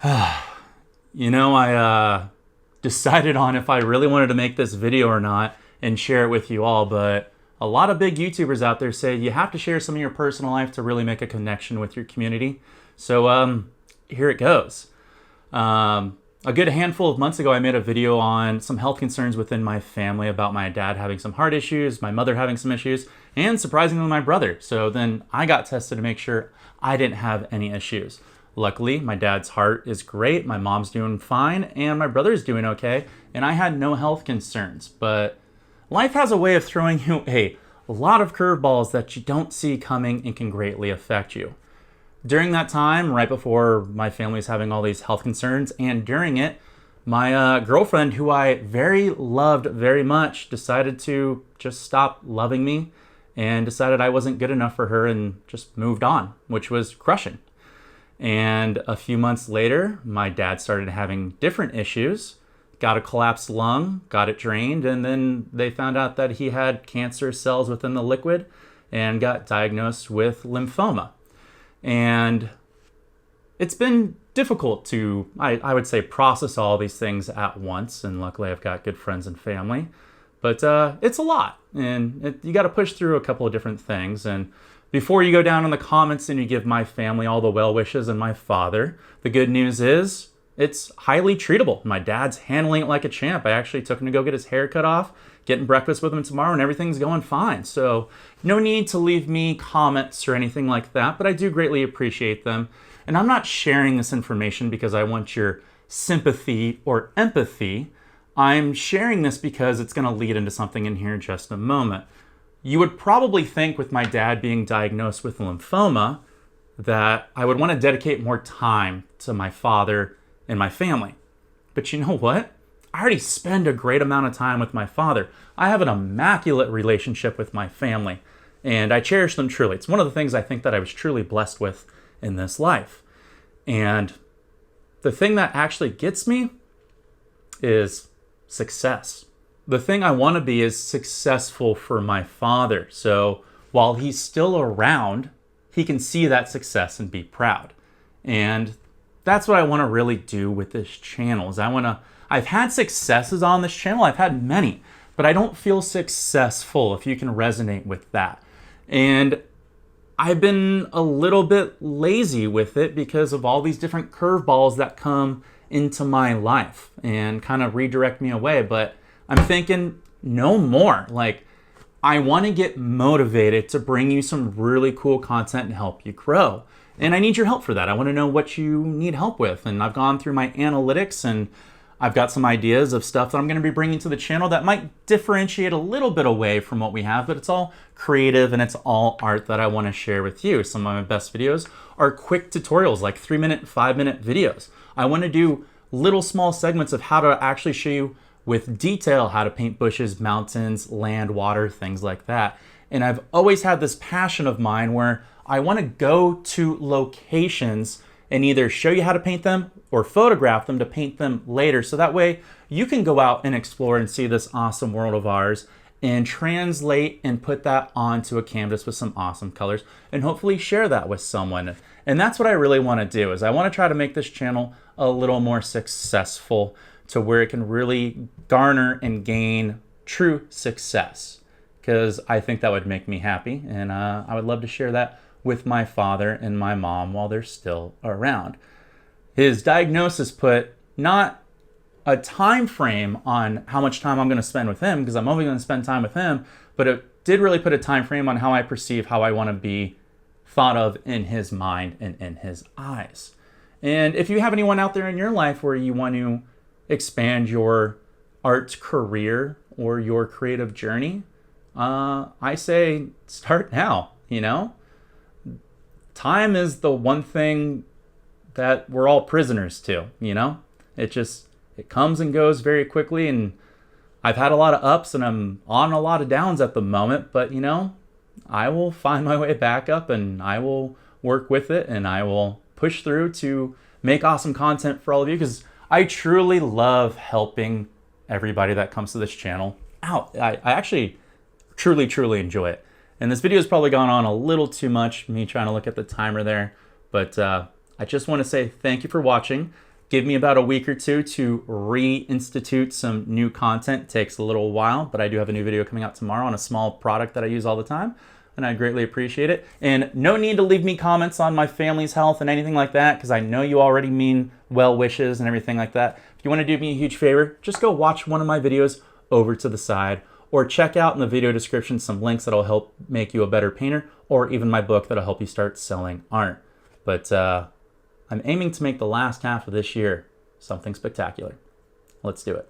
I decided on if I really wanted to make this video or not and share it with you all, but a lot of big YouTubers out there say you have to share some of your personal life to really make a connection with your community. So here it goes. A good handful of months ago, I made a video on some health concerns within my family about my dad having some heart issues, my mother having some issues, and surprisingly my brother. So then I got tested to make sure I didn't have any issues. Luckily, my dad's heart is great, my mom's doing fine, and my brother's doing okay, and I had no health concerns. But life has a way of throwing you a lot of curveballs that you don't see coming and can greatly affect you. During that time, right before my family was having all these health concerns, and during it, my girlfriend, who I loved very much, decided to just stop loving me and decided I wasn't good enough for her and just moved on, which was crushing. And a few months later, my dad started having different issues, got a collapsed lung, got it drained, and then they found out that he had cancer cells within the liquid and got diagnosed with lymphoma. And it's been difficult to, I would say, process all these things at once. And luckily I've got good friends and family, but it's a lot, and you got to push through a couple of different things. And before you go down in the comments and you give my family all the well wishes and my father, the good news is it's highly treatable. My dad's handling it like a champ. I actually took him to go get his hair cut off, getting breakfast with him tomorrow, and everything's going fine. So no need to leave me comments or anything like that, but I do greatly appreciate them. And I'm not sharing this information because I want your sympathy or empathy. I'm sharing this because it's going to lead into something in here in just a moment. You would probably think, with my dad being diagnosed with lymphoma, that I would want to dedicate more time to my father and my family. But you know what? I already spend a great amount of time with my father. I have an immaculate relationship with my family, and I cherish them truly. It's one of the things I think that I was truly blessed with in this life. And the thing that actually gets me is success. The thing I want to be is successful for my father. So while he's still around, he can see that success and be proud. And that's what I want to really do with this channel. I've had successes on this channel. I've had many, but I don't feel successful, if you can resonate with that. And I've been a little bit lazy with it because of all these different curveballs that come into my life and kind of redirect me away. But I'm thinking no more. Like, I want to get motivated to bring you some really cool content and help you grow. And I need your help for that. I want to know what you need help with. And I've gone through my analytics, and I've got some ideas of stuff that I'm going to be bringing to the channel that might differentiate a little bit away from what we have, but it's all creative and it's all art that I want to share with you. Some of my best videos are quick tutorials, like 3-minute, 5-minute videos. I want to do little small segments of how to actually show you with detail how to paint bushes, mountains, land, water, things like that. And I've always had this passion of mine where I want to go to locations and either show you how to paint them or photograph them to paint them later. So that way you can go out and explore and see this awesome world of ours and translate and put that onto a canvas with some awesome colors and hopefully share that with someone. And that's what I really want to do, is I want to try to make this channel a little more successful to where it can really garner and gain true success, because I think that would make me happy. And I would love to share that with my father and my mom while they're still around. His diagnosis put not a time frame on how much time I'm going to spend with him, because I'm only going to spend time with him, but it did really put a time frame on how I perceive how I want to be thought of in his mind and in his eyes. And if you have anyone out there in your life where you want to expand your art career or your creative journey, I say start now. Time is the one thing that we're all prisoners to. It comes and goes very quickly, and I've had a lot of ups and I'm on a lot of downs at the moment, but I will find my way back up, and I will work with it, and I will push through to make awesome content for all of you, because I truly love helping everybody that comes to this channel out. I actually truly enjoy it. And this video has probably gone on a little too much, me trying to look at the timer there, but I just want to say thank you for watching. Give me about a week or two to reinstitute some new content. It takes a little while, but I do have a new video coming out tomorrow on a small product that I use all the time, and I greatly appreciate it. And no need to leave me comments on my family's health and anything like that, because I know you already mean well wishes and everything like that. If you want to do me a huge favor, just go watch one of my videos over to the side, or check out in the video description some links that'll help make you a better painter, or even my book that'll help you start selling art. But I'm aiming to make the last half of this year something spectacular. Let's do it.